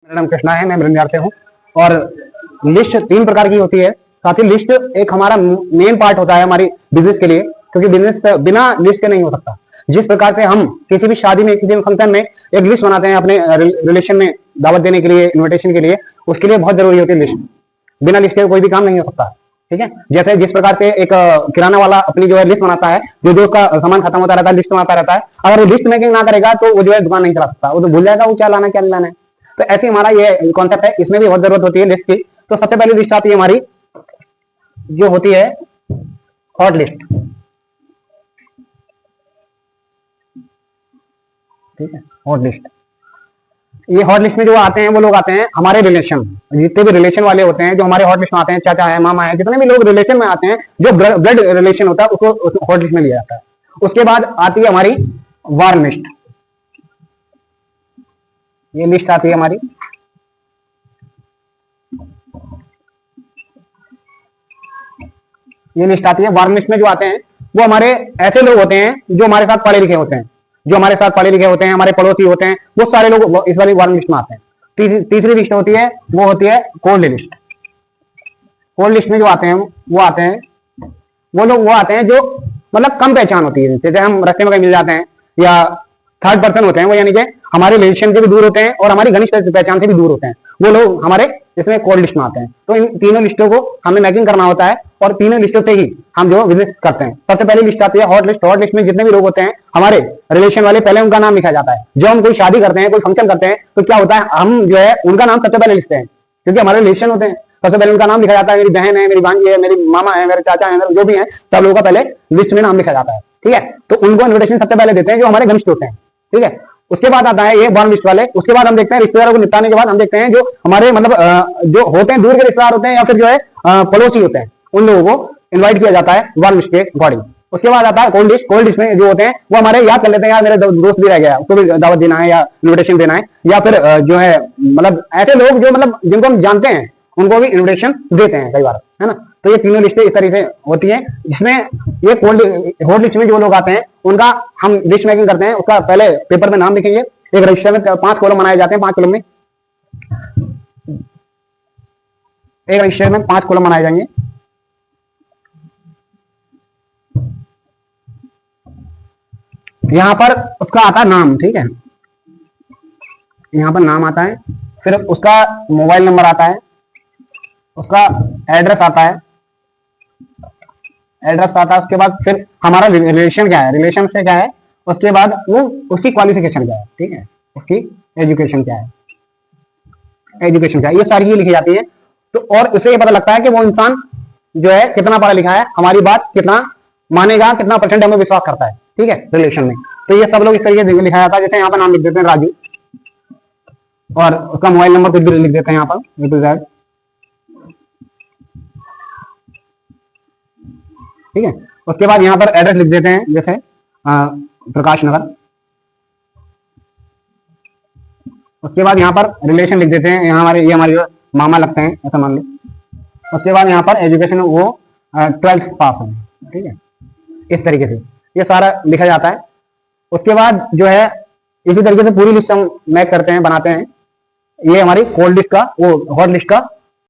मेरा नाम कृष्णा है, मैं बिहार से हूँ। और लिस्ट 3 प्रकार की होती है। साथ ही लिस्ट एक हमारा मेन पार्ट होता है हमारी बिजनेस के लिए, क्योंकि बिजनेस बिना लिस्ट के नहीं हो सकता। जिस प्रकार से हम किसी भी शादी में, किसी भी फंक्शन में एक लिस्ट बनाते हैं अपने रिलेशन में दावत देने के लिए, इन्विटेशन के लिए, उसके लिए बहुत जरूरी होती है लिस्ट। बिना लिस्ट के कोई भी काम नहीं हो सकता। ठीक है, जैसे जिस प्रकार से एक किराना वाला अपनी जो है लिस्ट बनाता है, जो उसका सामान खत्म होता रहता है, लिस्ट बनाता रहता है। अगर वो लिस्ट मेकिंग ना करेगा तो वो जो है दुकान नहीं चला सकता, वो तो भूल जाएगा वो क्या लाना क्या नहीं लाना है। तो ऐसे हमारा ये कॉन्सेप्ट है, इसमें भी बहुत जरूरत होती है लिस्ट की। तो सबसे पहली लिस्ट आती है हमारी, जो होती है हॉट लिस्ट। ठीक है, हॉट लिस्ट। ये हॉट लिस्ट में जो आते हैं वो लोग आते हैं हमारे रिलेशन, जितने भी रिलेशन वाले होते हैं जो हमारे हॉट लिस्ट में आते हैं, चाचा है, मामा है, जितने भी लोग रिलेशन में आते हैं, जो ब्लड रिलेशन होता है उसको हॉट लिस्ट में लिया जाता है। उसके बाद आती है हमारी वार्म लिस्ट। ये लिस्ट आती है हमारी। ये लिस्ट आती है वार्म लिस्ट में जो आते हैं वो हमारे ऐसे लोग होते हैं जो हमारे साथ पढ़े लिखे होते हैं, जो हमारे साथ पढ़े लिखे होते हैं, हमारे पड़ोसी होते हैं, वो सारे लोग इस वाली वार्म लिस्ट में आते हैं। तीसरी लिस्ट होती है वो होती है कोल्ड लिस्ट। कोल्ड लिस्ट में जो आते हैं वो आते हैं वो लोग वो आते हैं जो मतलब कम पहचान होती है, जैसे हम रास्ते में कहीं मिल जाते हैं या थर्ड पर्सन होते हैं वो, यानी कि हमारे रिलेशन से भी दूर होते हैं और हमारी घनिष्ठ पहचान से भी दूर होते हैं, वो लोग हमारे इसमें कोल्ड लिस्ट में आते हैं। तो इन तीनों लिस्टों को हमें मैचिंग करना होता है और तीनों लिस्टों से ही हम जो बिजनेस करते हैं। सबसे पहली लिस्ट आती है हॉट लिस्ट। हॉट लिस्ट में जितने भी लोग होते हैं हमारे रिलेशन वाले, पहले उनका नाम लिखा जाता है। जब हम कोई शादी करते हैं, कोई फंक्शन करते हैं, तो क्या होता है, हम जो है उनका नाम सबसे पहले लिखते हैं, क्योंकि हमारे रिलेशन होते हैं। सबसे पहले उनका नाम लिखा जाता है। मेरी बहन है, मेरी भांजी है, मेरी मामा है, मेरे चाचा है, जो भी है, सब लोगों का पहले लिस्ट में नाम लिखा जाता है। ठीक है, तो उनको इन्विटेशन सबसे पहले देते हैं जो हमारे घनिष्ठ होते हैं। ठीक है, उसके बाद आता है ये वार्म लिस्ट वाले। उसके बाद हम देखते हैं रिश्तेदारों को निपटाने के बाद हम देखते हैं जो हमारे मतलब जो होते हैं दूर के रिश्तेदार होते हैं या फिर जो है पड़ोसी होते हैं, उन लोगों को इन्वाइट किया जाता है वार्म लिस्ट के अकॉर्डिंग। उसके बाद आता है कोल्ड लिस्ट। कोल्ड लिस्ट में जो होते हैं वो हमारे याद कर लेते हैं, यार मेरे दोस्त भी रह गया, उसको भी दावत देना है या इन्विटेशन देना है, या फिर जो है मतलब ऐसे लोग जो मतलब जिनको हम जानते हैं उनको भी इन्विटेशन देते हैं कई बार, है ना। तो ये तीनों लिस्टें इस तरीके से होती हैं, जिसमें ये हॉट लिस्ट में जो लोग आते हैं उनका हम लिस्ट मेकिंग करते हैं। उसका पहले पेपर में नाम लिखेंगे। एक रजिस्टर में 5 कॉलम बनाए जाते हैं। 5 कॉलम में एक रजिस्टर में 5 कॉलम बनाए जाएंगे। यहां पर उसका आता है नाम। ठीक है, यहां पर नाम आता है, फिर उसका मोबाइल नंबर आता है, उसका एड्रेस आता है, उसके बाद फिर हमारा रिलेशन क्या है, रिलेशन से क्या है, उसके बाद वो उसकी क्वालिफिकेशन क्या है। ठीक है, उसकी एजुकेशन क्या है, ये सारी चीजें लिखी जाती है। तो और इससे ये पता लगता है कि वो इंसान जो है कितना पढ़ा लिखा है, हमारी बात कितना मानेगा, कितना परसेंट हमें विश्वास करता है। ठीक है, रिलेशन में। तो ये सब लोग इस तरीके से लिखा जाता है। जैसे यहाँ पर नाम लिख देते हैं राजू, और उसका मोबाइल नंबर कुछ भी लिख देते हैं यहाँ पर। ठीक है, उसके बाद यहाँ पर एड्रेस लिख देते हैं, जैसे प्रकाश नगर। उसके बाद यहाँ पर रिलेशन लिख देते हैं, यहाँ ये हमारे मामा लगते हैं, ऐसा मान लो। उसके बाद यहाँ पर एजुकेशन वो 12th पास है। ठीक है, इस तरीके से ये सारा लिखा जाता है। उसके बाद जो है इसी तरीके से पूरी लिस्ट हम मैच करते हैं, बनाते हैं। ये हमारी कोल्ड लिस्ट का, वो हॉट लिस्ट का